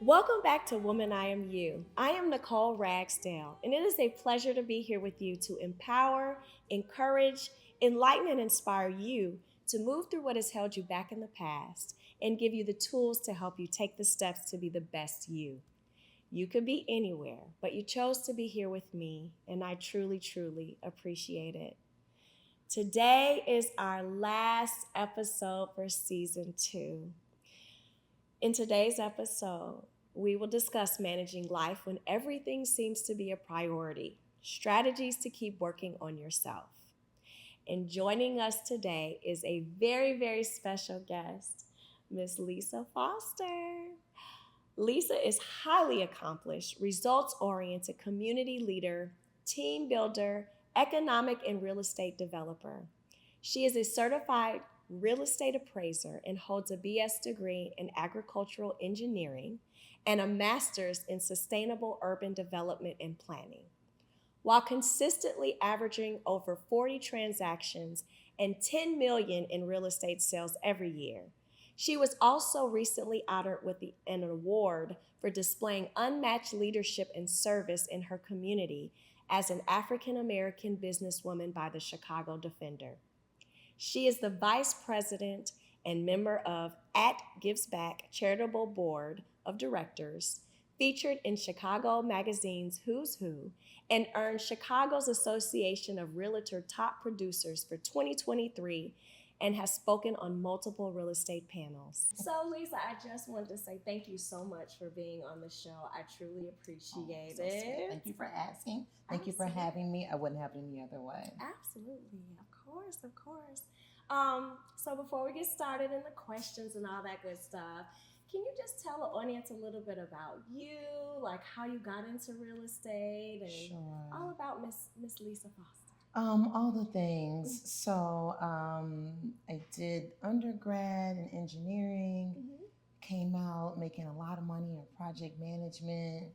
Welcome back to Woman I Am You. I am Nicole Ragsdale, and it is a pleasure to be here with you to empower, encourage, enlighten, and inspire you to move through what has held you back in the past and give you the tools to help you take the steps to be the best you. You could be anywhere, but you chose to be here with me, and I truly, truly appreciate it. Today is our last episode for season 2. In today's episode, we will discuss managing life when everything seems to be a priority, strategies to keep working on yourself. And joining us today is a very, very special guest, Miss Lisa Foster. Lisa is highly accomplished, results oriented community leader, team builder, economic and real estate developer. She is a certified real estate appraiser and holds a BS degree in agricultural engineering and a master's in sustainable urban development and planning. While consistently averaging over 40 transactions and 10 million in real estate sales every year, she was also recently honored with an award for displaying unmatched leadership and service in her community as an African American businesswoman by the Chicago Defender. She is the vice president and member of At Gives Back Charitable Board of Directors, featured in Chicago Magazine's Who's Who, and earned Chicago's Association of Realtor Top Producers for 2023 and has spoken on multiple real estate panels. So, Lisa, I just wanted to say thank you so much for being on the show. I truly appreciate So it. sweet. Thank you for asking. Thank you for having me. I wouldn't have it any other way. Absolutely, of course, of course. So before we get started in the questions and all that good stuff, can you just tell the audience a little bit about you, like how you got into real estate and Sure. all about Miss Lisa Foster? All the things. So I did undergrad in engineering, came out making a lot of money in project management,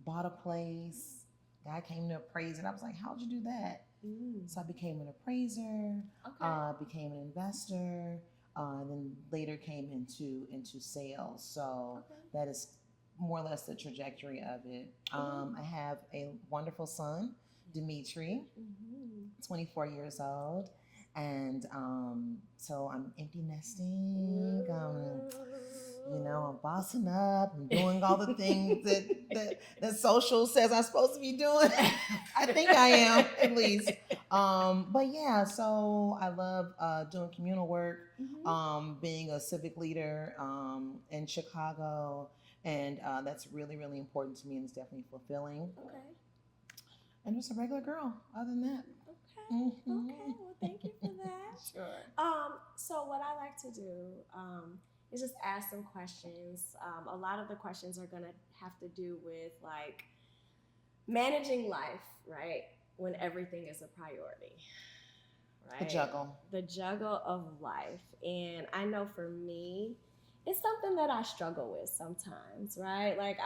bought a place. Guy came to appraise it. I was like, how'd you do that? So I became an appraiser, became an investor, and then later came into sales. So that is more or less the trajectory of it. I have a wonderful son, Dimitri, 24 years old. And so I'm empty nesting. I'm bossing up and doing all the things that social says I'm supposed to be doing. I think I am, at least. But yeah, so I love doing communal work, being a civic leader in Chicago. And that's really, really important to me, and it's definitely fulfilling. Okay. And just a regular girl, other than that. Okay. Okay. Well, thank you for that. Sure. So what I like to do is just ask some questions. A lot of the questions are gonna have to do with like managing life, right? When everything is a priority, right? The juggle of life. And I know for me, it's something that I struggle with sometimes, right? Like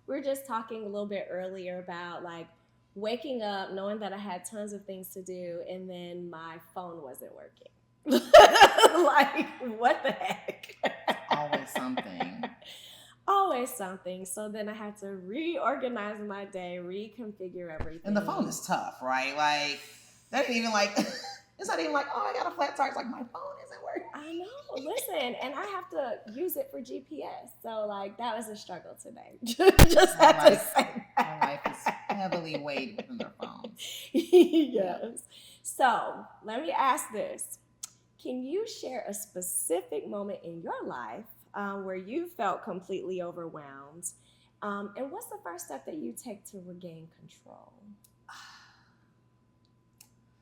we were just talking a little bit earlier about like waking up knowing that I had tons of things to do and then my phone wasn't working. Like, what the heck? Always something. Always something. So then I had to reorganize my day, reconfigure everything. And the phone is tough, right? Like, that ain't even like, it's not even like, oh, I got a flat tire. It's like, my phone isn't working. I know. Listen, and I have to use it for GPS. So, like, that was a struggle today. Just had to say that. My life is heavily weighed within their phones. Yes. So, let me ask this. Can you share a specific moment in your life where you felt completely overwhelmed? And what's the first step that you take to regain control?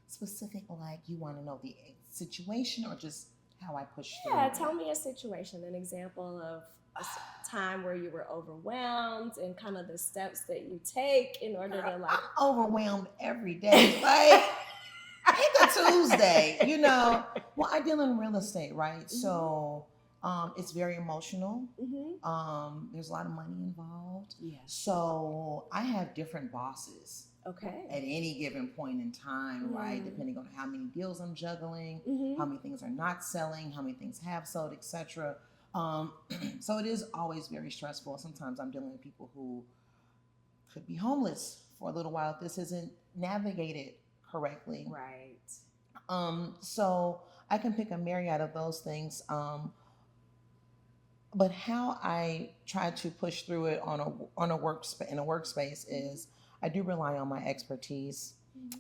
Specific, like you want to know the situation or just how I push through? Yeah, tell me a situation, an example of a time where you were overwhelmed and kind of the steps that you take in order to like. I'm overwhelmed every day. Like, it's a Tuesday, Well, I deal in real estate, right? So it's very emotional. There's a lot of money involved. Yeah. So I have different bosses. Okay. At any given point in time, right? Depending on how many deals I'm juggling, how many things are not selling, how many things have sold, etc. Um, so it is always very stressful. Sometimes I'm dealing with people who could be homeless for a little while if this isn't navigated correctly. Right. So I can pick a myriad of those things. But how I try to push through it on a in a workspace is I do rely on my expertise,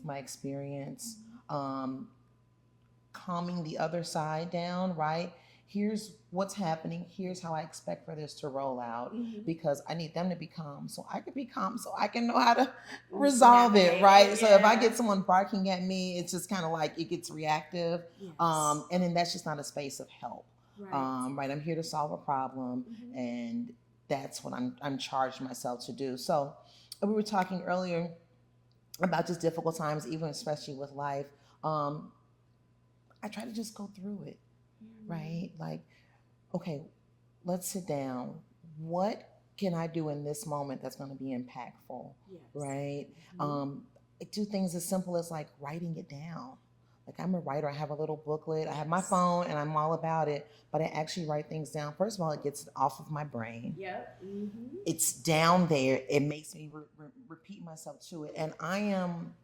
my experience, um, calming the other side down. Right, here's what's happening. Here's how I expect for this to roll out because I need them to be calm, so I can be calm, so I can know how to resolve it. Right. So if I get someone barking at me, it's just kind of like it gets reactive, and then that's just not a space of help. Right. I'm here to solve a problem, and that's what I'm charged myself to do. So we were talking earlier about just difficult times, even especially with life. I try to just go through it, right? Like, okay, let's sit down. What can I do in this moment that's going to be impactful, right? I do things as simple as like writing it down. Like I'm a writer, I have a little booklet, I have my phone, and I'm all about it. But I actually write things down. First of all, it gets it off of my brain. It's down there. It makes me repeat myself to it. And I am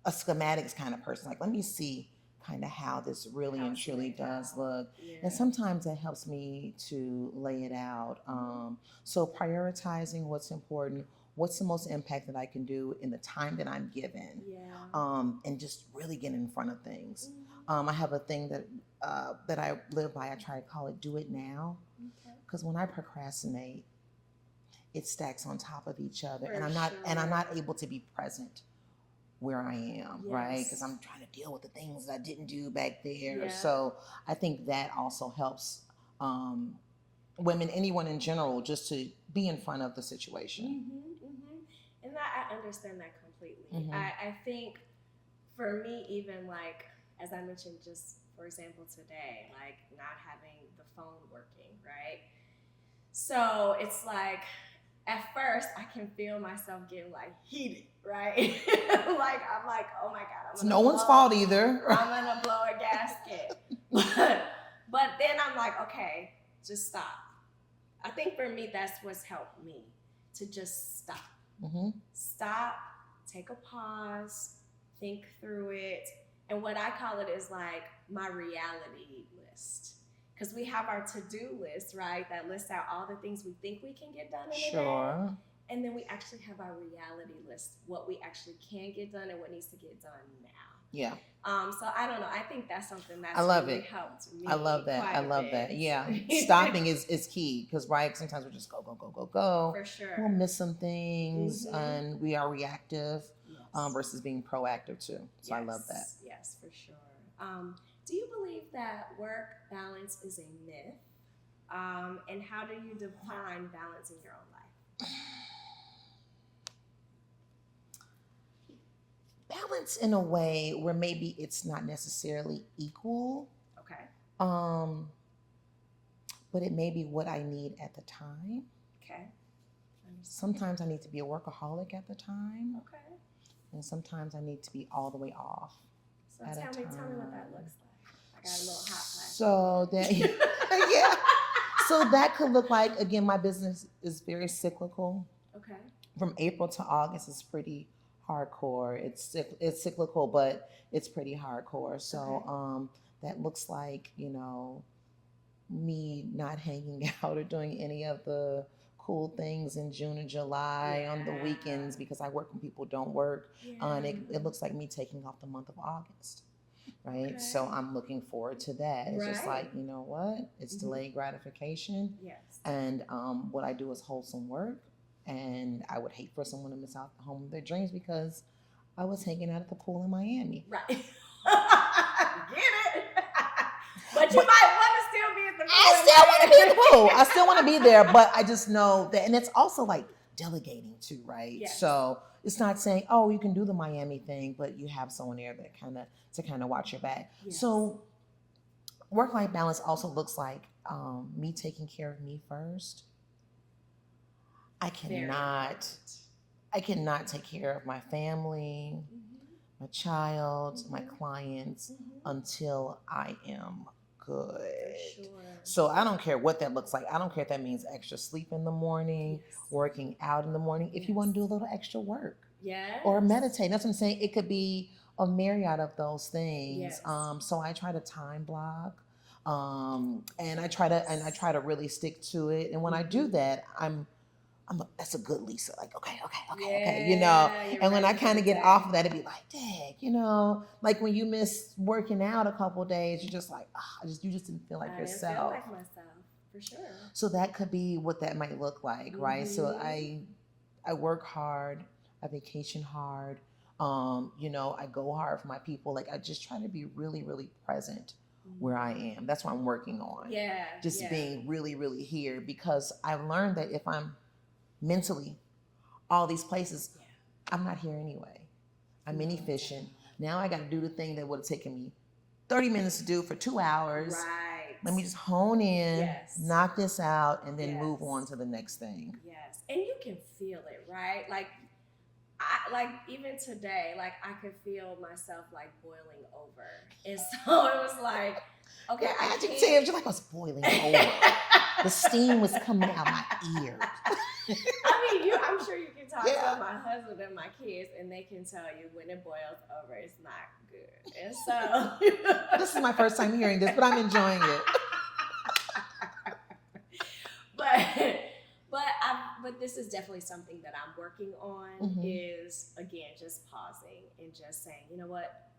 a schematics kind of person. Like, let me see kind of how this really and truly does look. And sometimes it helps me to lay it out. So prioritizing what's important, what's the most impact that I can do in the time that I'm given, and just really get in front of things. I have a thing that I live by. I try to call it "Do It Now," because when I procrastinate, it stacks on top of each other, and I'm not able to be present where I am, right? Because I'm trying to deal with the things that I didn't do back there. So I think that also helps women, anyone in general, just to be in front of the situation. And I understand that completely. I think for me, even like, as I mentioned, just for example, today, like not having the phone working, right? So it's like, at first, I can feel myself getting like heated, right? Like I'm like, oh my god, it's no one's fault either. I'm gonna blow a gasket, but then I'm like, okay, just stop. I think for me, that's what's helped me to just stop. Stop, take a pause, think through it, and what I call it is like my reality list. Because we have our to-do list, right? That lists out all the things we think we can get done in a day. And then we actually have our reality list, what we actually can get done and what needs to get done now. So I don't know. I think that's something that's really helped me. I love that. Yeah. Stopping is key because, right, sometimes we just go. For sure. We'll miss some things and we are reactive versus being proactive too. So I love that. Yes, for sure. Do you believe that work balance is a myth? And how do you define balance in your own life? Balance in a way where maybe it's not necessarily equal. Okay. But it may be what I need at the time. Okay. Sometimes I need to be a workaholic at the time. Okay. And sometimes I need to be all the way off. So tell me what that looks like. I got a little hot flash. So that so that could look like, again, my business is very cyclical. Okay. From April to August is pretty hardcore. It's cyclical, but it's pretty hardcore. So that looks like, me not hanging out or doing any of the cool things in June and July on the weekends because I work when people don't work. And it looks like me taking off the month of August. Right. Okay. So I'm looking forward to that. It's just like, you know what? It's delayed gratification. Yes. And what I do is wholesome work. And I would hate for someone to miss out the home of their dreams because I was hanging out at the pool in Miami. Right. Get it? But you might want to still be at the pool. I still want to be at the pool. I still want to be there. But I just know that. And it's also like delegating too, right? Yes. So it's not saying, oh, you can do the Miami thing, but you have someone there that kind of watch your back. Yes. So work-life balance also looks like me taking care of me first. I cannot take care of my family, my child, my clients until I am good. For sure. So I don't care what that looks like. I don't care if that means extra sleep in the morning, Yes. working out in the morning, if you want to do a little extra work. Yes. Or meditate. That's what I'm saying. It could be a myriad of those things. Yes. So I try to time block. And I try to really stick to it. And when I do that, that's a good Lisa. Like, okay, Yeah, And when I ready for kind the of get day. off of that, it'd be like, dang, like when you miss working out a couple of days, you're just like, you just didn't feel like I yourself. didn't feel like myself, for sure. So that could be what that might look like, right? So Mhm. I work hard, I vacation hard. I go hard for my people. Like I just try to be really, really present where I am. That's what I'm working on. Yeah. Just being really, really here, because I've learned that if I'm mentally all these places, I'm not here anyway. I'm inefficient. Now I got to do the thing that would have taken me 30 minutes to do for 2 hours. Right. Let me just hone in, Yes. knock this out, and then Yes. move on to the next thing. Yes. And you can feel it, right? Like even today, like I could feel myself like boiling over. And so it was like, okay, I had to can't- tell you, like I was boiling over. The steam was coming out my ears. I mean, I'm sure you can talk Yeah. to my husband and my kids, and they can tell you when it boils over, it's not good. And so This is my first time hearing this, but I'm enjoying it. But this is definitely something that I'm working on. Mhm. Is again just pausing and just saying, you know what,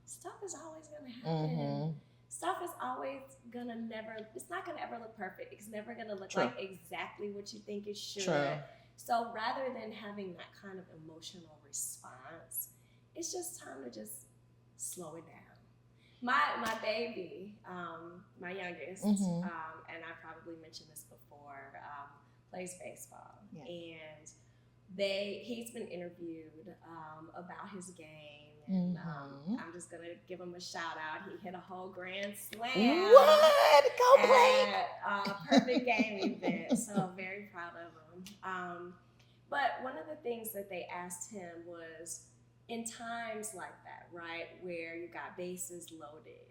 stuff is always gonna happen. Mhm. Stuff is always gonna it's not gonna ever look perfect. It's never gonna look True. like exactly what you think it should. True. So rather than having that kind of emotional response, it's just time to just slow it down. My baby, my youngest, Mhm. and I probably mentioned this before, plays baseball, Yeah. and he's been interviewed about his game, and I'm just gonna give him a shout out. He hit a whole grand slam. What? Go play. At a perfect game event. So very proud of him. But one of the things that they asked him was, in times like that, right, where you got bases loaded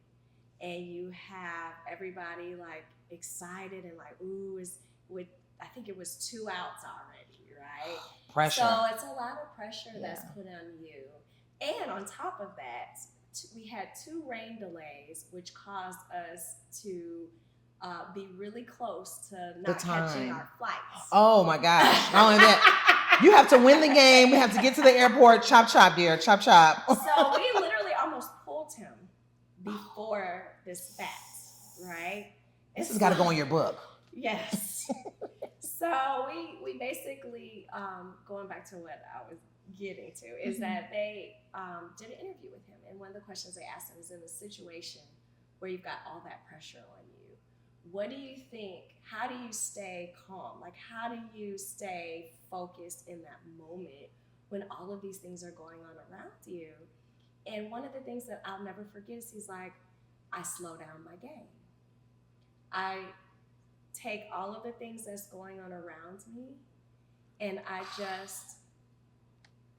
and you have everybody like excited and like, ooh, I think it was 2 outs already, right? Pressure. So it's a lot of pressure that's Yeah. put on you. And on top of that, we had 2 rain delays, which caused us to be really close to not catching our flights. Oh my gosh. Not only that, you have to win the game. We have to get to the airport. Chop, chop, dear. Chop, chop. So we literally almost pulled him before this bat, right? This has got to go in your book. Yes. So we basically, going back to what I was getting to, is that they did an interview with him. And one of the questions they asked him is, in a situation where you've got all that pressure on you, what do you think, how do you stay calm? Like, how do you stay focused in that moment when all of these things are going on around you? And one of the things that I'll never forget is he's like, I slow down my game. I take all of the things that's going on around me and I just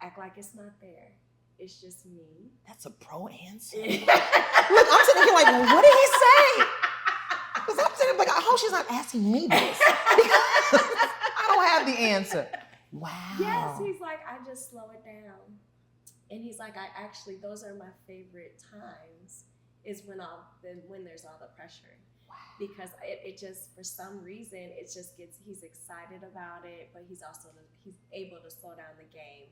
act like it's not there. It's just me. That's a pro answer. Look, I'm sitting here like, what did he say? Because I'm sitting like, I hope she's not asking me this. Because I don't have the answer. Wow. Yes, he's like, I just slow it down. And he's like, those are my favorite times, is when there's all the pressure. Wow. Because it just, for some reason, he's excited about it, but he's able to slow down the game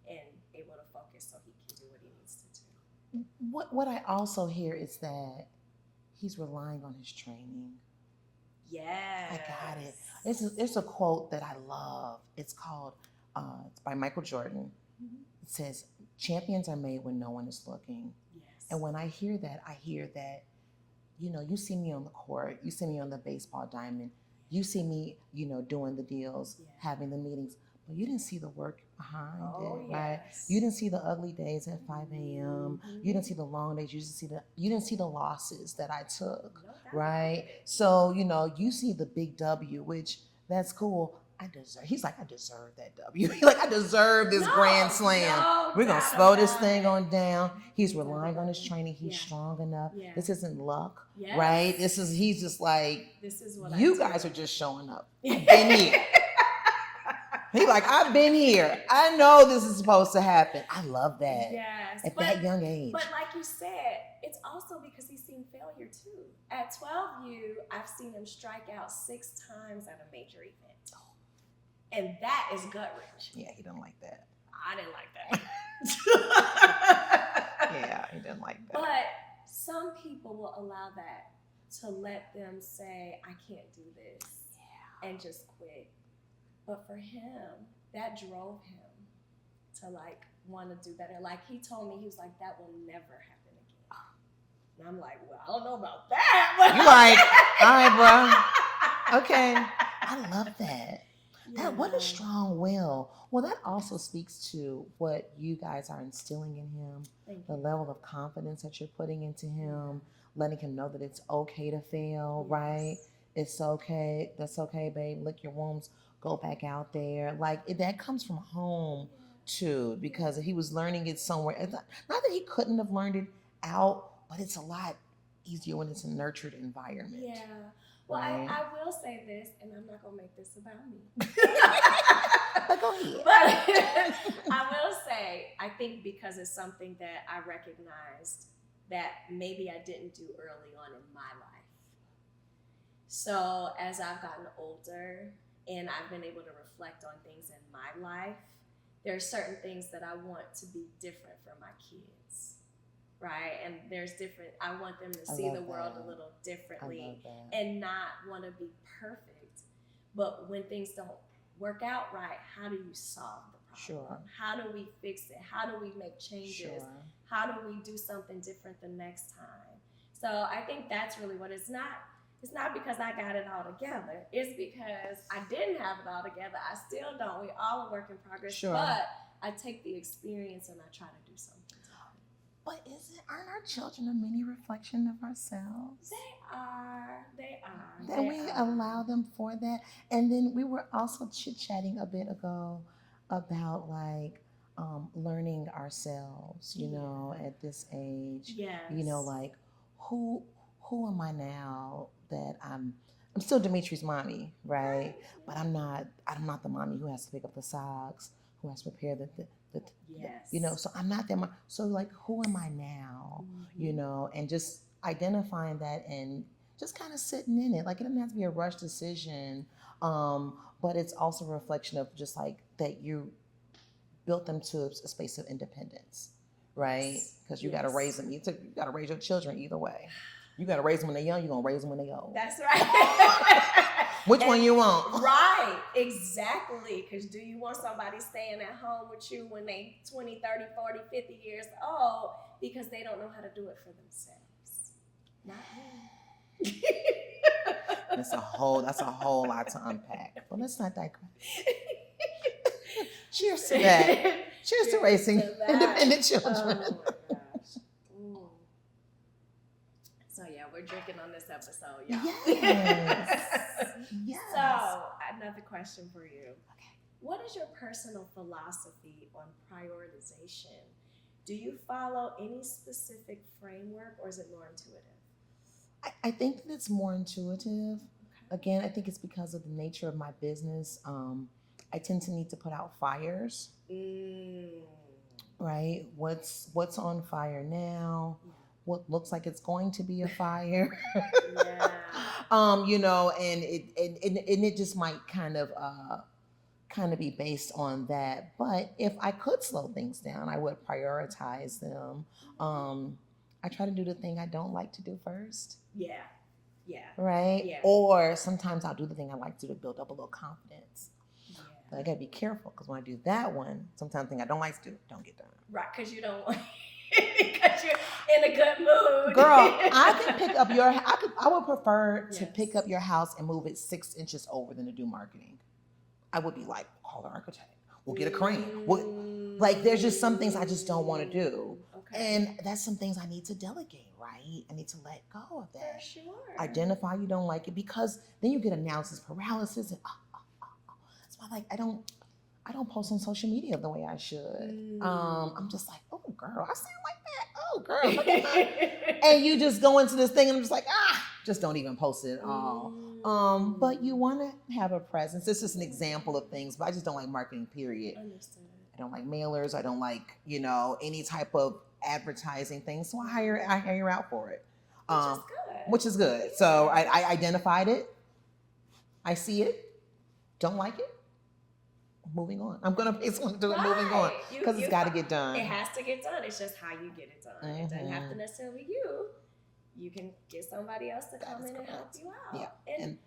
and able to focus so he can do what he needs to do. What I also hear is that he's relying on his training. Yes. I got it. It's a quote that I love. It's called, it's by Michael Jordan. Mm-hmm. It says, champions are made when no one is looking. Yes. And when I hear that, you see me on the court, you see me on the baseball diamond, you see me, doing the deals, having the meetings, but you didn't see the work behind it, right? Yes. You didn't see the ugly days at 5 a.m. Mm-hmm. You didn't see the long days. You didn't see the losses that I took, No doubt. right? So, you see the big W, which that's cool, He's like, I deserve that W. He's like, I deserve this grand slam. No We're going to doubt slow this about thing it. on down. He's No doubt relying on about his it. training. He's Yeah. strong enough. Yeah. This isn't luck, Yes. right? He's just like, This is what you guys are just showing up. I've been here. He's like, I've been here. I know this is supposed to happen. I love that. Yes. At that young age. But like you said, it's also because he's seen failure too. At 12U, I've seen him strike out 6 times at a major event. And that is gut wrench. Yeah, he didn't like that. I didn't like that. Yeah, he didn't like that. But some people will allow that to let them say, I can't do this, and just quit. But for him, that drove him to like want to do better. Like he told me, he was like, that will never happen again. And I'm like, well, I don't know about that. But You're like, all right, bro. Okay. I love that. Yeah. What a strong will. Well, that also speaks to what you guys are instilling in him, the level of confidence that you're putting into him, letting him know that it's okay to fail, right? It's okay. That's okay, babe. Lick your wounds. Go back out there. That comes from home too, because he was learning it somewhere. Not that he couldn't have learned it out, but it's a lot easier when it's a nurtured environment. Yeah. Well, right? I will say this, and I'm not going to make this about me. But go ahead. But I will say, I think because it's something that I recognized that maybe I didn't do early on in my life. So as I've gotten older and I've been able to reflect on things in my life, there are certain things that I want to be different for my kids. Right? And I want them to see the world a little differently and not want to be perfect. But when things don't work out right, how do you solve the problem? Sure. How do we fix it? How do we make changes? Sure. How do we do something different the next time? So I think that's really what it's not. It's not because I got it all together. It's because I didn't have it all together. I still don't. We all a work in progress. Sure. But I take the experience and I try to do something. But aren't our children a mini reflection of ourselves? They are. That we allow them for that. And then we were also chit-chatting a bit ago about learning ourselves, you know, at this age. Yes. You know, like who am I now that I'm still Dimitri's mommy, right? But I'm not the mommy who has to pick up the socks, who has to prepare the yes. You know, so I'm not that. So like, who am I now? Mm-hmm. You know, and just identifying that and just kind of sitting in it. Like, it doesn't have to be a rushed decision, but it's also a reflection of just like that you built them to a space of independence, right? Because you got to raise them. You got to raise your children either way. You got to raise them when they're young. You're going to raise them when they're old. That's right. Which one you want? Right, exactly. Because do you want somebody staying at home with you when they 20, 30, 40, 50 years old because they don't know how to do it for themselves? Not me. That's a whole lot to unpack. But let's not digress. Cheers to that. Cheers to raising independent children. Oh my gosh. Ooh. So yeah, we're drinking on this episode, y'all. Yes. Yes. So another question for you. Okay. What is your personal philosophy on prioritization? Do you follow any specific framework or is it more intuitive? I think that it's more intuitive. Okay. Again, I think it's because of the nature of my business. I tend to need to put out fires. Right? What's on fire now? Yeah. What looks like it's going to be a fire. Yeah. You know, and it just might kind of be based on that. But if I could slow things down, I would prioritize them. I try to do the thing I don't like to do first. Yeah. Yeah. Right? Yeah. Or sometimes I'll do the thing I like to do to build up a little confidence. Yeah. But I gotta be careful because when I do that one, sometimes the thing I don't like to do don't get done. Right, because you don't because you're in a good mood. Girl, I can pick up I would prefer to pick up your house and move it 6 inches over than to do marketing. I would be like, call the architect. We'll get a crane. Like, there's just some things I just don't want to do. Okay. And that's some things I need to delegate, right? I need to let go of that. For sure. Identify you don't like it, because then you get analysis paralysis and I don't post on social media the way I should. I'm just like, oh girl, I sound like that. Oh girl, look at my. And you just go into this thing and I'm just like, just don't even post it at all. But you want to have a presence. This is an example of things, but I just don't like marketing, period. Understood. I don't like mailers. I don't like, any type of advertising things. So I hire out for it. Which is good. So I identified it. I see it. Don't like it. Moving on. I'm gonna pay someone to do it. Moving on, because it's got to get done. It has to get done. It's just how you get it done. It doesn't have to necessarily you. You can get somebody else to come in and help you out. Yeah, and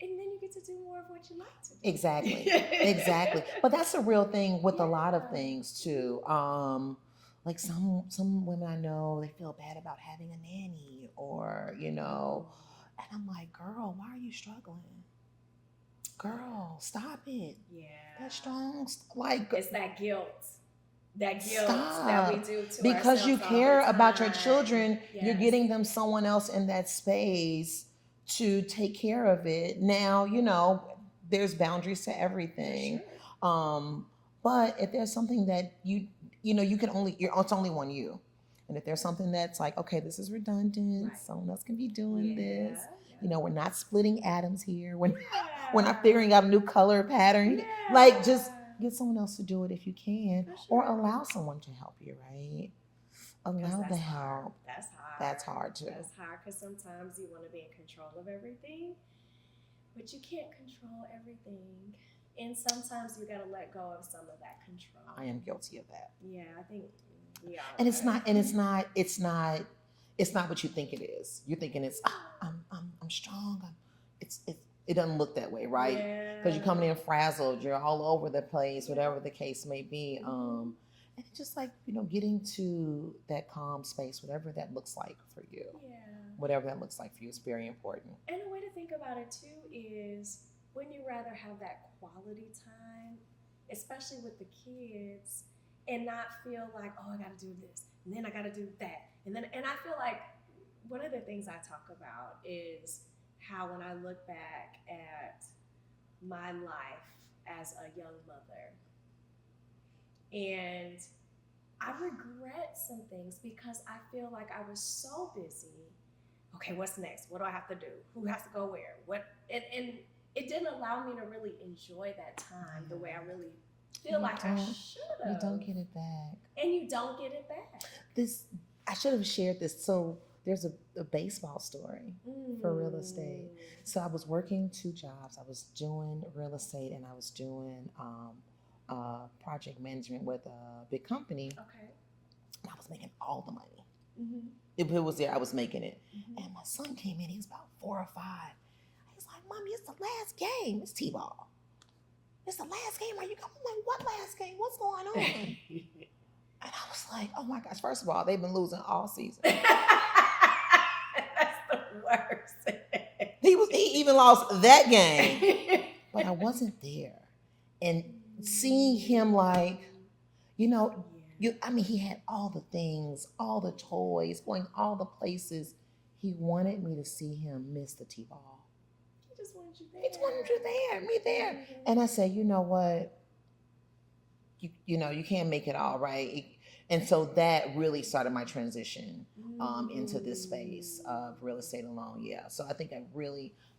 then you get to do more of what you like to do. Exactly. But that's a real thing with a lot of things too. Like some women I know, they feel bad about having a nanny, or and I'm like, girl, why are you struggling? Girl, stop it. Yeah. That's strong. Like, it's that guilt. That guilt stop. That we do to because you care about your children. Yes. You're getting them someone else in that space to take care of it. Now, there's boundaries to everything. Sure. But if there's something that you can it's only one you. And if there's something that's like, okay, this is redundant, someone else can be doing this. We're not splitting atoms here. We're not figuring out a new color pattern. Yeah. Like, just get someone else to do it if you can, or allow someone to help you, right? Allow the help. That's hard. That's hard too. That's hard because sometimes you want to be in control of everything, but you can't control everything. And sometimes you got to let go of some of that control. I am guilty of that. Yeah, I think we are. And it's not what you think it is. You're thinking it's I'm strong. It doesn't look that way, right? Because you're coming in frazzled, you're all over the place, whatever the case may be. And it's just like, getting to that calm space, whatever that looks like for you. Yeah. Whatever that looks like for you is very important. And a way to think about it too is, when you rather have that quality time, especially with the kids, and not feel like, oh, I got to do this, and then I got to do that. And I feel like one of the things I talk about is how when I look back at my life as a young mother, and I regret some things because I feel like I was so busy. Okay, what's next? What do I have to do? Who has to go where? What? And it didn't allow me to really enjoy that time the way I really feel like I should have. You don't get it back. And you don't get it back. I should have shared this. So there's a baseball story for real estate. So I was working 2 jobs. I was doing real estate and I was doing project management with a big company. Okay. And I was making all the money. Mm-hmm. If it was there, I was making it. Mm-hmm. And my son came in. He was about 4 or 5. He's like, Mommy, it's the last game. It's T-ball. It's the last game. Are you going? I'm like, what last game? What's going on? And I was like, oh my gosh. First of all, they've been losing all season. That's the worst. He even lost that game. But I wasn't there. And seeing him like, he had all the things, all the toys, going all the places. He wanted me to see him miss the T-ball. He just wanted you there. He just wanted you there, me there. Mm-hmm. And I said, you know what? You can't make it all, right? And so that really started my transition into this space of real estate alone. Yeah. So I think I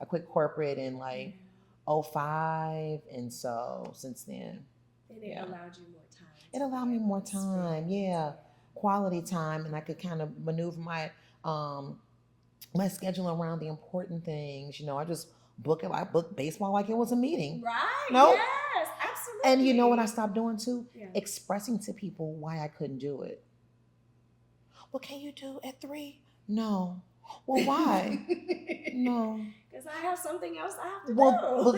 quit corporate in like 2005. And so since then. And it allowed you more time. It allowed me more time. Yeah. Quality time. And I could kind of maneuver my schedule around the important things. I just I book baseball like it was a meeting. Right. No? Yes, absolutely. And you know what I stopped doing too? Yeah. Expressing to people why I couldn't do it. Well, can you do at 3? No. Well, why? No. Because I have something else I have to do. Well,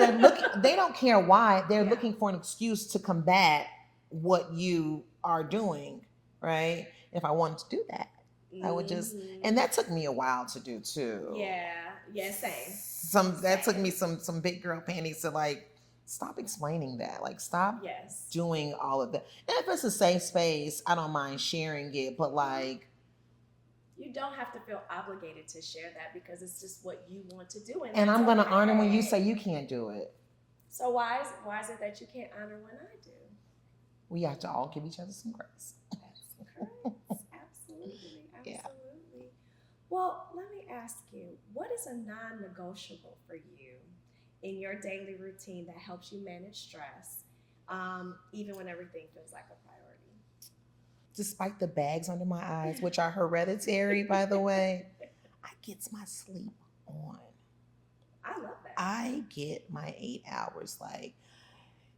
they don't care why. They're looking for an excuse to combat what you are doing, right? If I wanted to do that, I would just, and that took me a while to do too. Yeah, same. That took me some big girl panties to like, stop explaining that. Like, stop doing all of that. And if it's a safe space, I don't mind sharing it, but like, you don't have to feel obligated to share that because it's just what you want to do. And I'm going to honor when you say you can't do it. So why is it that you can't honor when I do? We have to all give each other some grace. That's correct. Absolutely. Yeah. Absolutely. Well, let me ask you, what is a non-negotiable for you in your daily routine that helps you manage stress, even when everything feels like a priority? Despite the bags under my eyes, which are hereditary, by the way, I get my sleep on. I love that. I get my 8 hours. Like,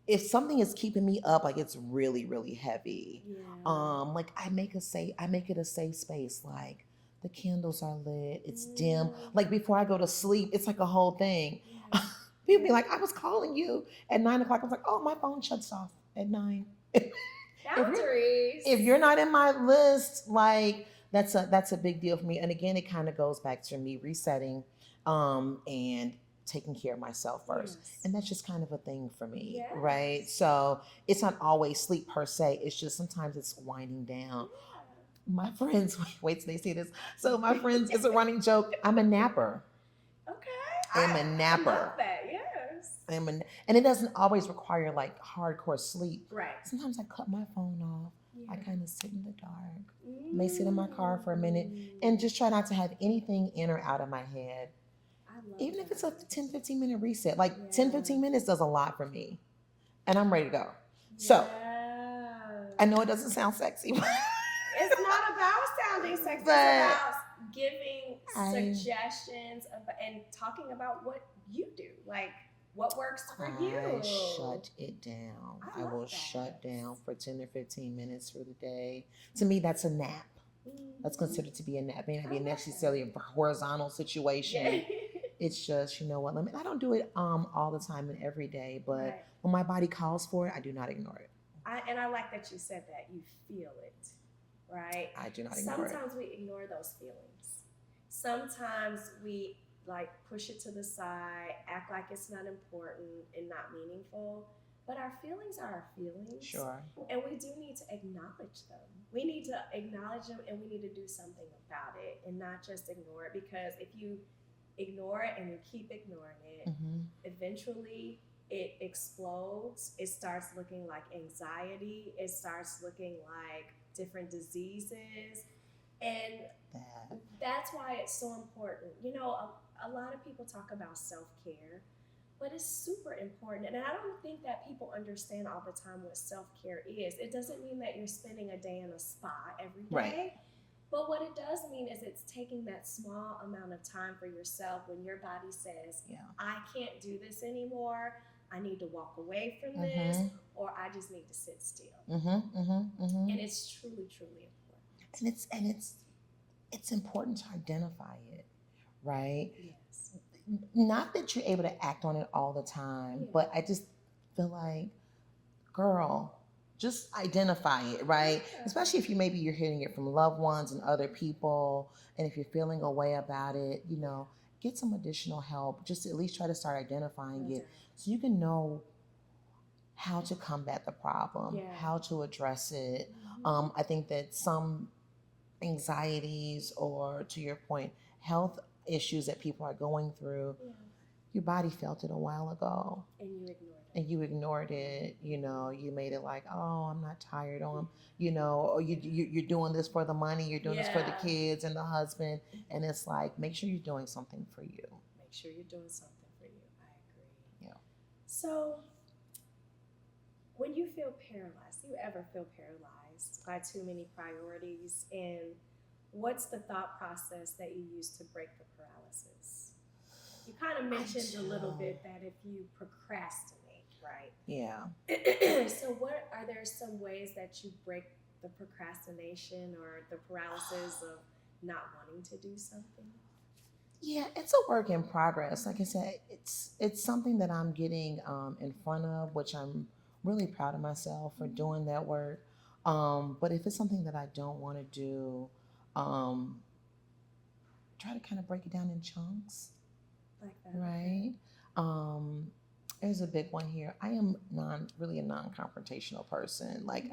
if something is keeping me up, like it's really, really heavy. Yeah. Like I make it a safe space. Like the candles are lit, it's dim. Like before I go to sleep, it's like a whole thing. Yeah. People be like, I was calling you at 9 o'clock. I was like, oh, my phone shuts off at 9. Boundaries. If you're not in my list, like that's a big deal for me. And again, it kind of goes back to me resetting, and taking care of myself first. Yes. And that's just kind of a thing for me, Yes. right? So it's not always sleep per se. It's just sometimes it's winding down. My friends, wait till they see this. So my friends, it's a running joke. I'm a napper. Okay. I'm a napper. I love that. Yes. And it doesn't always require like hardcore sleep. Right. Sometimes I cut my phone off. Yeah. I kind of sit in the dark. May sit in my car for a minute and just try not to have anything in or out of my head. Even if it's a 10-15 minute reset. Like 10-15 minutes does a lot for me. And I'm ready to go. So I know it doesn't sound sexy. It's not about sounding sexy. It's about giving suggestions and talking about what you do. Like what works for you. I shut it down. I will shut down for 10 or 15 minutes for the day. To me, that's a nap. That's considered to be a nap. It may not be necessarily a horizontal situation. Yeah. It's just, you know what, I don't do it all the time and every day, but when my body calls for it, I do not ignore it. And I like that you said that. You feel it, right? I do not ignore it. Sometimes we ignore those feelings. Sometimes we like push it to the side, act like it's not important and not meaningful. But our feelings are our feelings. Sure. And we do need to acknowledge them. We need to acknowledge them and we need to do something about it and not just ignore it. Because if you ignore it and you keep ignoring it, eventually it explodes. It starts looking like anxiety. It starts looking like different diseases. And that's why it's so important. You know, a lot of people talk about self-care, but it's super important. And I don't think that people understand all the time what self-care is. It doesn't mean that you're spending a day in a spa every day. Right. But what it does mean is it's taking that small amount of time for yourself when your body says, I can't do this anymore. I need to walk away from this, or I just need to sit still. And it's truly, truly important. And it's important to identify it, right? Yes. Not that you're able to act on it all the time, but I just feel like, girl, just identify it, right? Yeah. Especially if you're hearing it from loved ones and other people, and if you're feeling a way about it, you know, get some additional help. Just at least try to start identifying it so you can know how to combat the problem, how to address it. I think that some anxieties or, to your point, health issues that people are going through, your body felt it a while ago. And you ignored it. You know, you made it like, oh, I'm not tired. You know, or you're doing this for the money. You're doing this for the kids and the husband. And it's like, make sure you're doing something for you. Make sure you're doing something for you. I agree. Yeah. So when you feel paralyzed, do you ever feel paralyzed by too many priorities? And what's the thought process that you use to break the paralysis? You kind of mentioned a little bit that if you procrastinate, right? Yeah. So are there some ways that you break the procrastination or the paralysis of not wanting to do something? Yeah, it's a work in progress. Like I said, it's something that I'm getting in front of, which I'm really proud of myself for doing that work. But if it's something that I don't want to do, try to kind of break it down in chunks. Like that. Right? There's a big one here. I am really a non-confrontational person. Like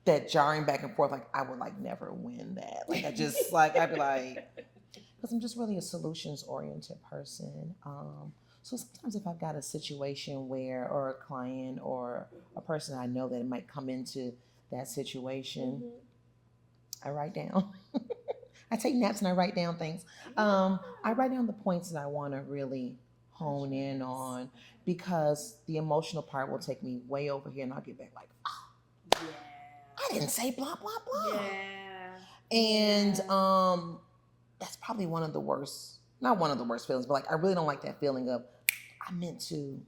that jarring back and forth, like I would like never win that. Like I just like, I'd be like, because I'm just really a solutions-oriented person. So sometimes if I've got a situation where, or a client or a person I know that might come into that situation, I write down. I take naps and I write down things. I write down the points that I want to really hone in on, because the emotional part will take me way over here and I'll get back like, oh, I didn't say blah, blah, blah. And that's probably one of the worst, not one of the worst feelings, but like I really don't like that feeling of I meant to,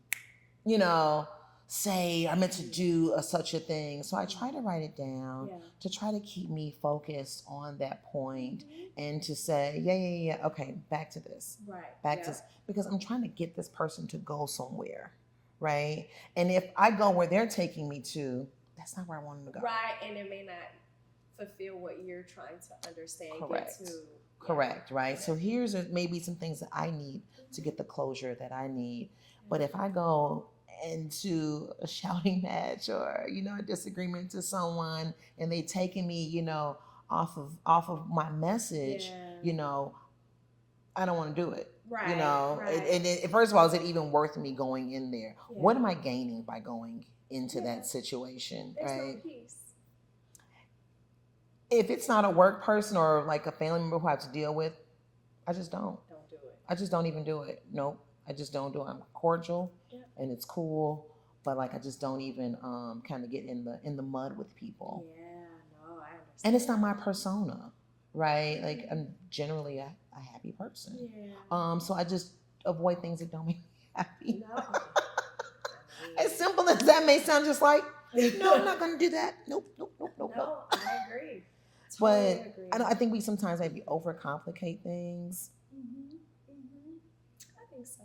you know, say I meant to do such a thing. So I try to write it down to try to keep me focused on that point and to say, yeah, okay, back to this. Back to this. Because I'm trying to get this person to go somewhere, right? And if I go where they're taking me to, that's not where I want them to go. Right, and it may not fulfill what you're trying to understand. Correct. Get to, Correct, right? So here's maybe some things that I need to get the closure that I need. But if I go into a shouting match or, you know, a disagreement to someone and they taking me, you know, off of my message, you know, I don't want to do it. Right. You know, and first of all, is it even worth me going in there? What am I gaining by going into that situation? There's right? No peace. If it's not a work person or like a family member who I have to deal with, I just don't. Don't do it. I just don't even do it. Nope. I just don't do it. I'm cordial and it's cool, but like I just don't even kind of get in the mud with people. Yeah, no, I understand. And it's not my persona, right? Like I'm generally a happy person. Yeah. So I just avoid things that don't make me happy. No. As simple as that may sound, just like, no, I'm not going to do that. Nope. No, I agree. But I think we sometimes maybe overcomplicate things. I think so.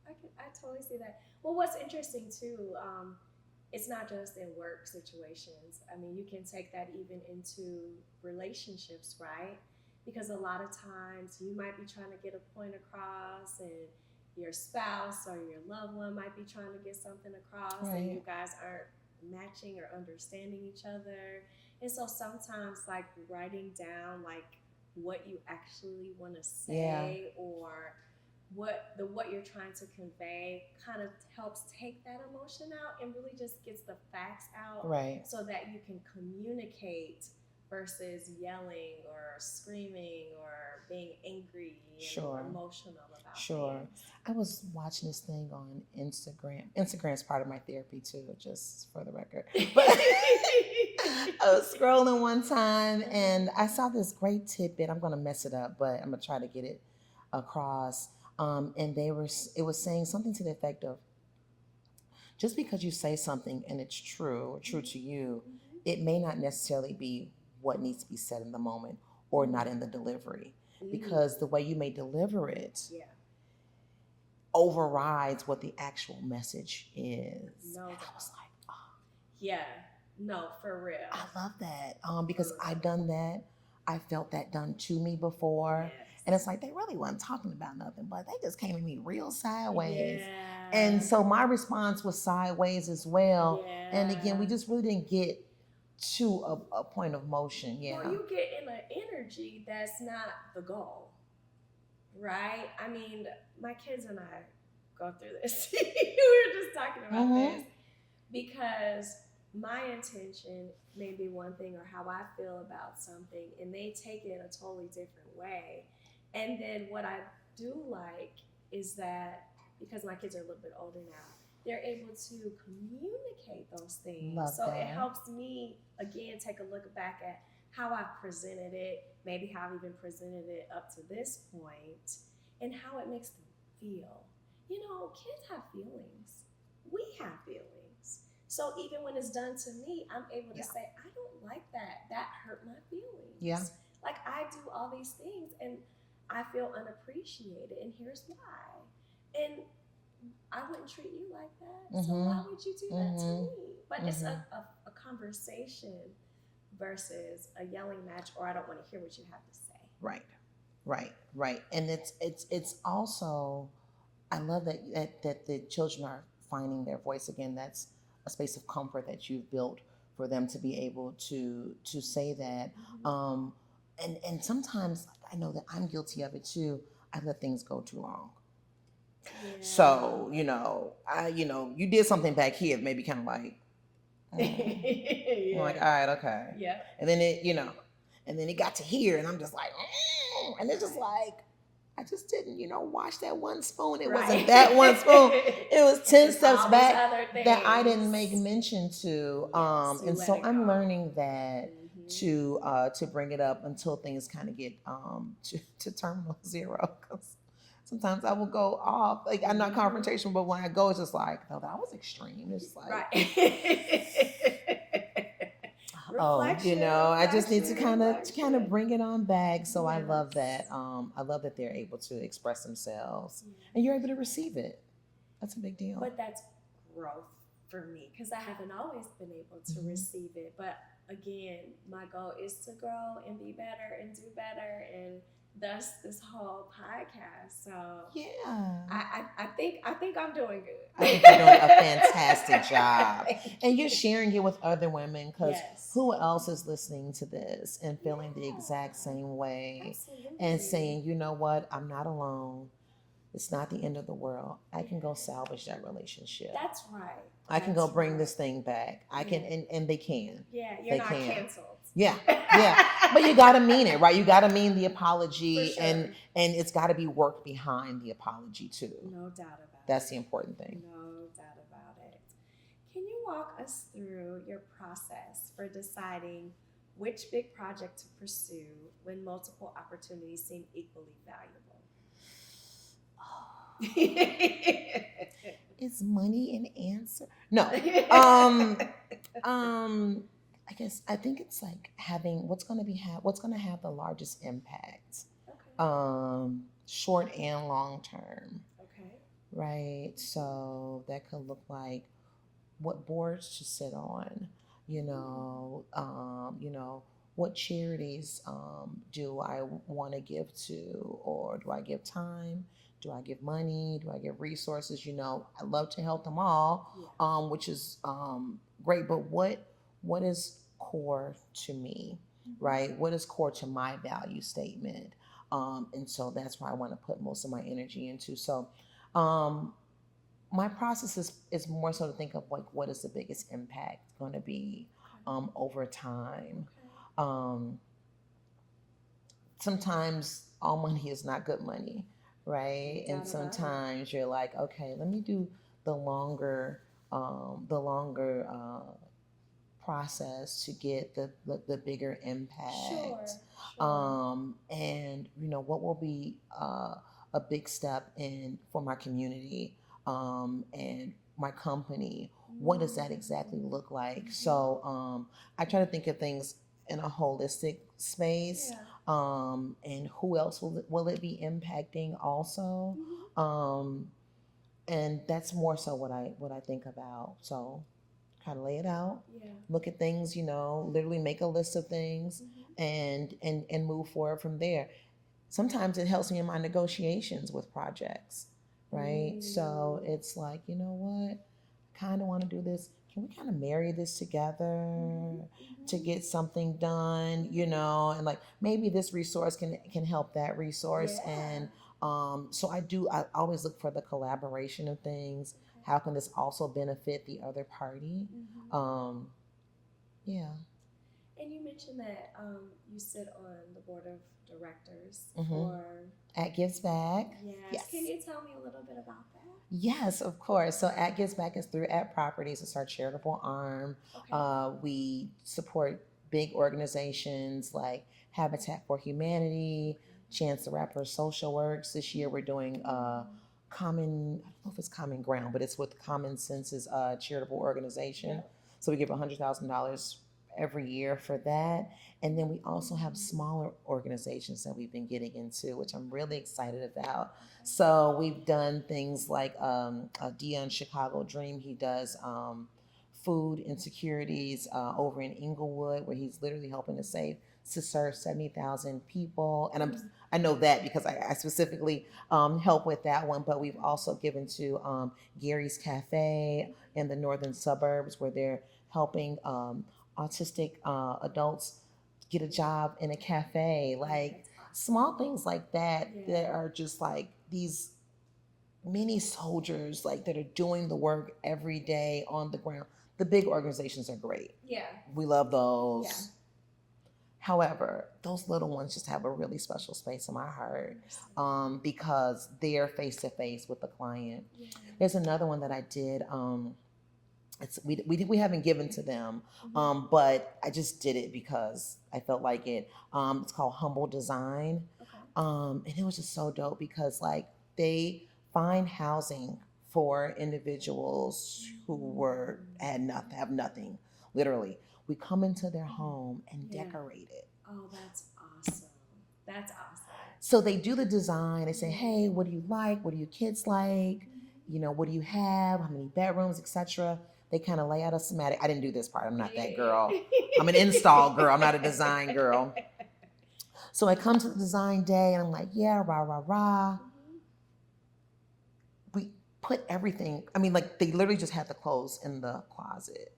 I totally see that. Well, what's interesting too, it's not just in work situations. I mean, you can take that even into relationships, right? Because a lot of times you might be trying to get a point across, and your spouse or your loved one might be trying to get something across, and you guys aren't matching or understanding each other. And so sometimes like writing down like what you actually want to say or what you're trying to convey kind of helps take that emotion out and really just gets the facts out, so that you can communicate versus yelling or screaming or being angry and emotional about things. I was watching this thing on Instagram. Instagram's part of my therapy too, just for the record. But I was scrolling one time and I saw this great tidbit. I'm going to mess it up, but I'm going to try to get it across. And it was saying something to the effect of, just because you say something and it's true or true to you, it may not necessarily be what needs to be said in the moment or not in the delivery, because the way you may deliver it overrides what the actual message is. No, and I was like, oh. Yeah, no, for real. I love that because I've done that. I felt that done to me before. And it's like, they really wasn't talking about nothing, but they just came at me real sideways. And so my response was sideways as well. And again, we just really didn't get to a point of motion. Well, you get in an energy that's not the goal, right? I mean, my kids and I go through this. We were just talking about this because my intention may be one thing or how I feel about something, and they take it a totally different way. And then what I do like is that because my kids are a little bit older now, they're able to communicate those things. It helps me, again, take a look back at how I've presented it, maybe how I've even presented it up to this point, and how it makes them feel. You know, kids have feelings. We have feelings. So even when it's done to me, I'm able to say, I don't like that. That hurt my feelings. Yeah. Like, I do all these things, and I feel unappreciated, and here's why. And I wouldn't treat you like that. So why would you do that to me? But it's a conversation versus a yelling match, or I don't want to hear what you have to say. Right. And it's also, I love that the children are finding their voice again. That's a space of comfort that you've built for them to be able to say that. And sometimes I know that I'm guilty of it too. I let things go too long. So, you did something back here, maybe kind of like, I'm like, all right, okay. Yeah. And then and then it got to here, and I'm just like, and it's just like, I just didn't, wash that one spoon. It wasn't that one spoon. It was 10 steps back that I didn't make mention to. And so I'm learning that to bring it up until things kind of get to terminal zero. Because sometimes I will go off. Like, I'm not confrontational, but when I go, it's just like, no, that was extreme. It's just like, I just need to kind of bring it on back. So I love that. I love that they're able to express themselves, and you're able to receive it. That's a big deal. But that's growth for me because I haven't always been able to receive it. But again, my goal is to grow and be better and do better, and thus this whole podcast. So yeah, I think I'm doing good. I think you're doing a fantastic job, and you're sharing it with other women because who else is listening to this and feeling the exact same way? Absolutely. And saying, you know what, I'm not alone. It's not the end of the world. I can go salvage that relationship. That's right. I can go bring this thing back. I can, and they can. Yeah, you're not canceled. Yeah, yeah. But you gotta mean it, right? You gotta mean the apology, and it's gotta be work behind the apology too. No doubt about it. That's the important thing. No doubt about it. Can you walk us through your process for deciding which big project to pursue when multiple opportunities seem equally valuable? Is money an answer? No. I think it's like having what's going to have the largest impact, short and long term. Okay. Right. So that could look like what boards to sit on. What charities do I want to give to, or do I give time? Do I give money? Do I give resources? I love to help them all, which is great. But what is core to me, right? What is core to my value statement? And so that's where I want to put most of my energy into. So my process is more so to think of like, what is the biggest impact going to be over time? Sometimes all money is not good money, right? And sometimes you're like, okay, let me do the longer process to get the bigger impact. And what will be a big step in for my community and my company. What does that exactly look like? So I try to think of things in a holistic space. And who else will it be impacting also? And that's more so what I think about. So kind of lay it out, look at things, literally make a list of things, and move forward from there. Sometimes it helps me in my negotiations with projects, right? So it's like, you know what, I kind of want to do this. Can we kind of marry this together to get something done, and like maybe this resource can help that resource. And so I always look for the collaboration of things. How can this also benefit the other party? Yeah. And you mentioned that you sit on the board of directors for At Gives Back. Yes. Can you tell me a little bit about that? Yes, of course. So At Gives Back is through At Properties. It's our charitable arm. We support big organizations like Habitat for Humanity, Chance the Rapper Social Works. This year we're doing Common, I don't know if it's Common Ground, but it's with Common Sense's charitable organization. So we give $100,000 every year for that. And then we also have smaller organizations that we've been getting into, which I'm really excited about. So we've done things like Dion Chicago Dream. He does food insecurities over in Inglewood, where he's literally helping to serve 70,000 people. And I know that because I specifically help with that one. But we've also given to Gary's Cafe in the northern suburbs, where they're helping autistic adults get a job in a cafe. Like small things like that that are just like these many soldiers like that are doing the work every day on the ground. The big organizations are great. Yeah. We love those. Yeah. However, those little ones just have a really special space in my heart because they're face to face with the client. Yeah. There's another one that I did. We haven't given to them, but I just did it because I felt like it. It's called Humble Design, Okay. and it was just so dope because like they find housing for individuals who have nothing, literally. We come into their home and decorate it. Oh, that's awesome. That's awesome. So they do the design. They say, hey, what do you like? What do your kids like? You know, what do you have? How many bedrooms, etc. They kind of lay out a schematic. I didn't do this part. I'm not that girl. I'm an install girl. I'm not a design girl. So I come to the design day and I'm like, yeah, rah, rah, rah. We put everything, I mean, like they literally just had the clothes in the closet.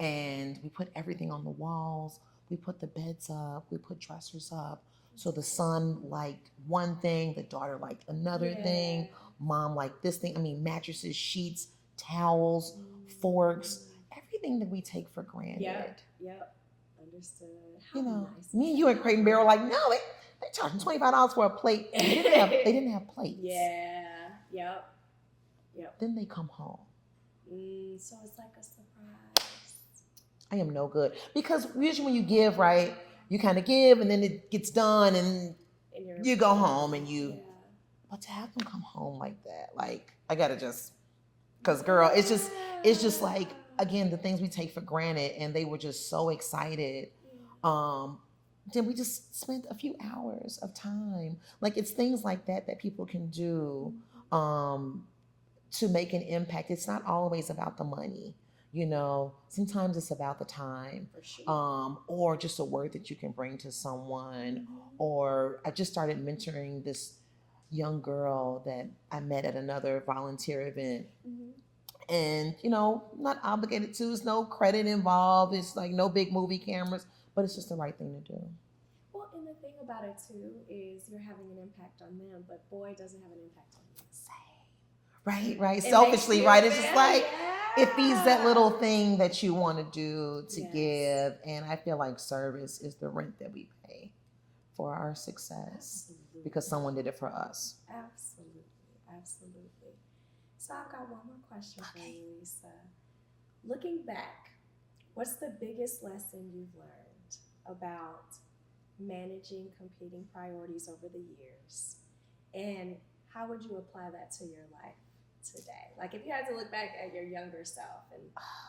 And we put everything on the walls. We put the beds up. We put dressers up. So the son liked one thing, the daughter liked another thing, mom liked this thing. I mean, mattresses, sheets, towels, forks, everything that we take for granted. Yep. Understood. How you know, nice. Me and you at Crate and Barrel like, no, they charging $25 for a plate. They didn't have plates. Yeah. Yep. Then they come home. So it's like a surprise. I am no good. Because usually when you give, right, you kind of give and then it gets done and you go home and you, but to have them come home like that, like, I gotta just, because girl, it's just like, again, the things we take for granted, and they were just so excited. Then we just spent a few hours of time. Like, it's things like that that people can do to make an impact. It's not always about the money. You know, sometimes it's about the time, or just a word that you can bring to someone. Or I just started mentoring this young girl that I met at another volunteer event. And, you know, not obligated to, there's no credit involved. It's like no big movie cameras, but it's just the right thing to do. Well, and the thing about it too is you're having an impact on them, but boy doesn't have an impact on you. Right. Selfishly, right? It's just like, it feeds that little thing that you want to do to give. And I feel like service is the rent that we pay for our success. Because someone did it for us. Absolutely. So I've got one more question for you, Lisa. Looking back, what's the biggest lesson you've learned about managing competing priorities over the years? And how would you apply that to your life today? Like, if you had to look back at your younger self and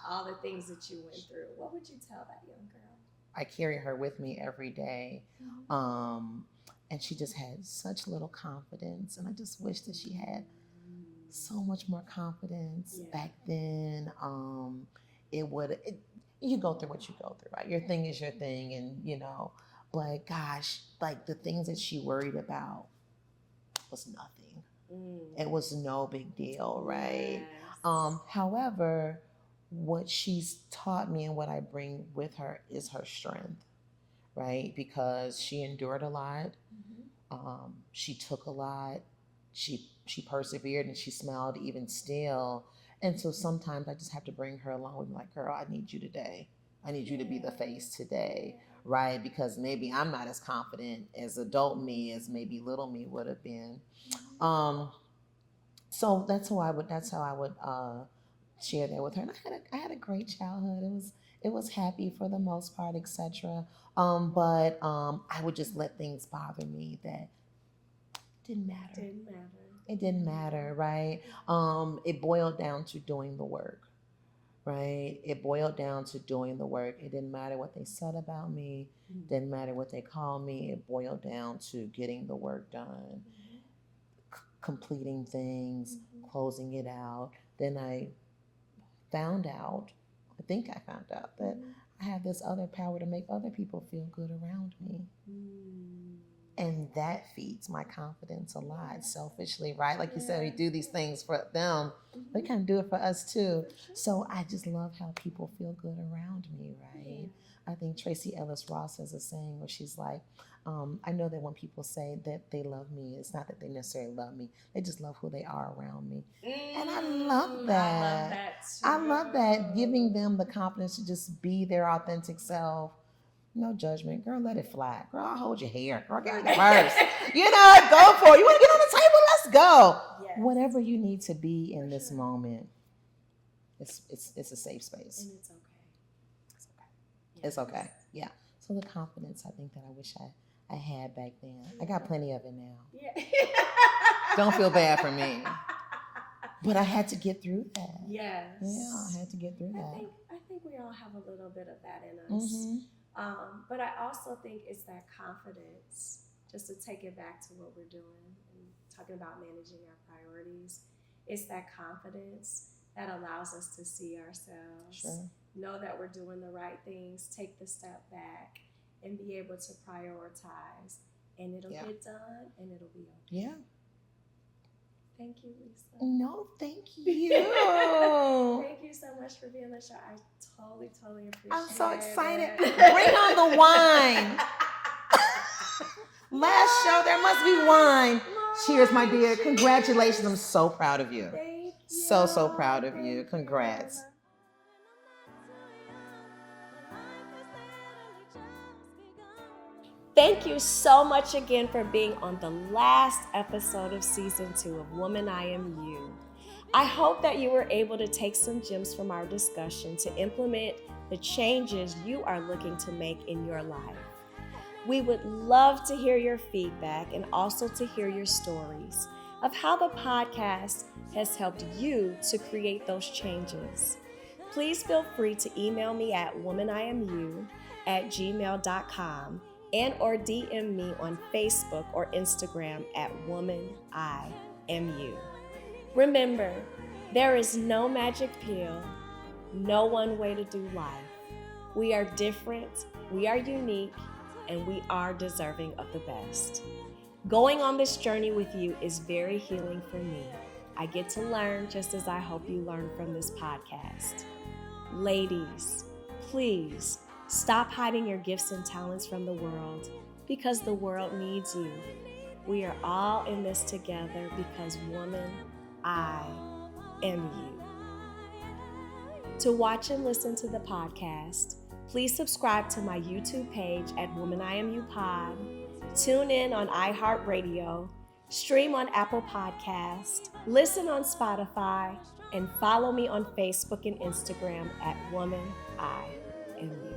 all the things that you went through, what would you tell that young girl? I carry her with me every day. And she just had such little confidence. And I just wish that she had so much more confidence back then. You go through what you go through, right? Your thing is your thing. And, you know, but gosh, like the things that she worried about was nothing. It was no big deal, right? However, what she's taught me and what I bring with her is her strength, right? Because she endured a lot. She took a lot. She persevered and she smiled even still. And so sometimes I just have to bring her along with me, like, girl, I need you today. I need you to be the face today, right? Because maybe I'm not as confident as adult me as maybe little me would have been. So that's how I would share that with her. And I had a great childhood. It was happy for the most part, etc. But I would just let things bother me that didn't matter. It didn't matter, right? It boiled down to doing the work, right? It boiled down to doing the work. It didn't matter what they said about me. Didn't matter what they called me. It boiled down to getting the work done, completing things, closing it out. Then I found out that I have this other power to make other people feel good around me. And that feeds my confidence a lot, selfishly, right? Like you said, we do these things for them. They kind of do it for us too. So I just love how people feel good around me, right? I think Tracy Ellis Ross has a saying where she's like, I know that when people say that they love me, it's not that they necessarily love me. They just love who they are around me. And I love that. I love that too. I love that, giving them the confidence to just be their authentic self. No judgment. Girl, let it fly. Girl, I'll hold your hair. Girl, give me the purse. Go for it. You want to get on the table? Let's go. Yes. Whatever you need to be in this moment, it's a safe space. And it's okay. It's okay. Yes. It's okay. Yeah. So the confidence, I think that I wish I had back then. I got plenty of it now. Yeah. Don't feel bad for me. But I had to get through that. Yes. Yeah, I had to get through that. I think we all have a little bit of that in us. Mm-hmm. But I also think it's that confidence, just to take it back to what we're doing and talking about managing our priorities. It's that confidence that allows us to see ourselves, know that we're doing the right things, take the step back, and be able to prioritize. And it'll get done, and it'll be okay. Yeah. Thank you, Lisa. No, thank you. Thank you so much for being on the show. I totally appreciate it. I'm so excited. Bring on the wine. Last show, there must be wine. Cheers, my dear. Congratulations. I'm so proud of you. Thank you. So proud of you. Congrats. Thank you so much again for being on the last episode of season 2 of Woman I Am You. I hope that you were able to take some gems from our discussion to implement the changes you are looking to make in your life. We would love to hear your feedback and also to hear your stories of how the podcast has helped you to create those changes. Please feel free to email me at womaniamu@gmail.com and or DM me on Facebook or Instagram at womaniamu. Remember, there is no magic pill, no one way to do life. We are different, we are unique, and we are deserving of the best. Going on this journey with you is very healing for me. I get to learn just as I hope you learn from this podcast. Ladies, please stop hiding your gifts and talents from the world because the world needs you. We are all in this together because, woman, I am you. To watch and listen to the podcast, please subscribe to my YouTube page at Woman I Am You Pod, tune in on iHeartRadio, stream on Apple Podcast, listen on Spotify, and follow me on Facebook and Instagram at Woman I Am You.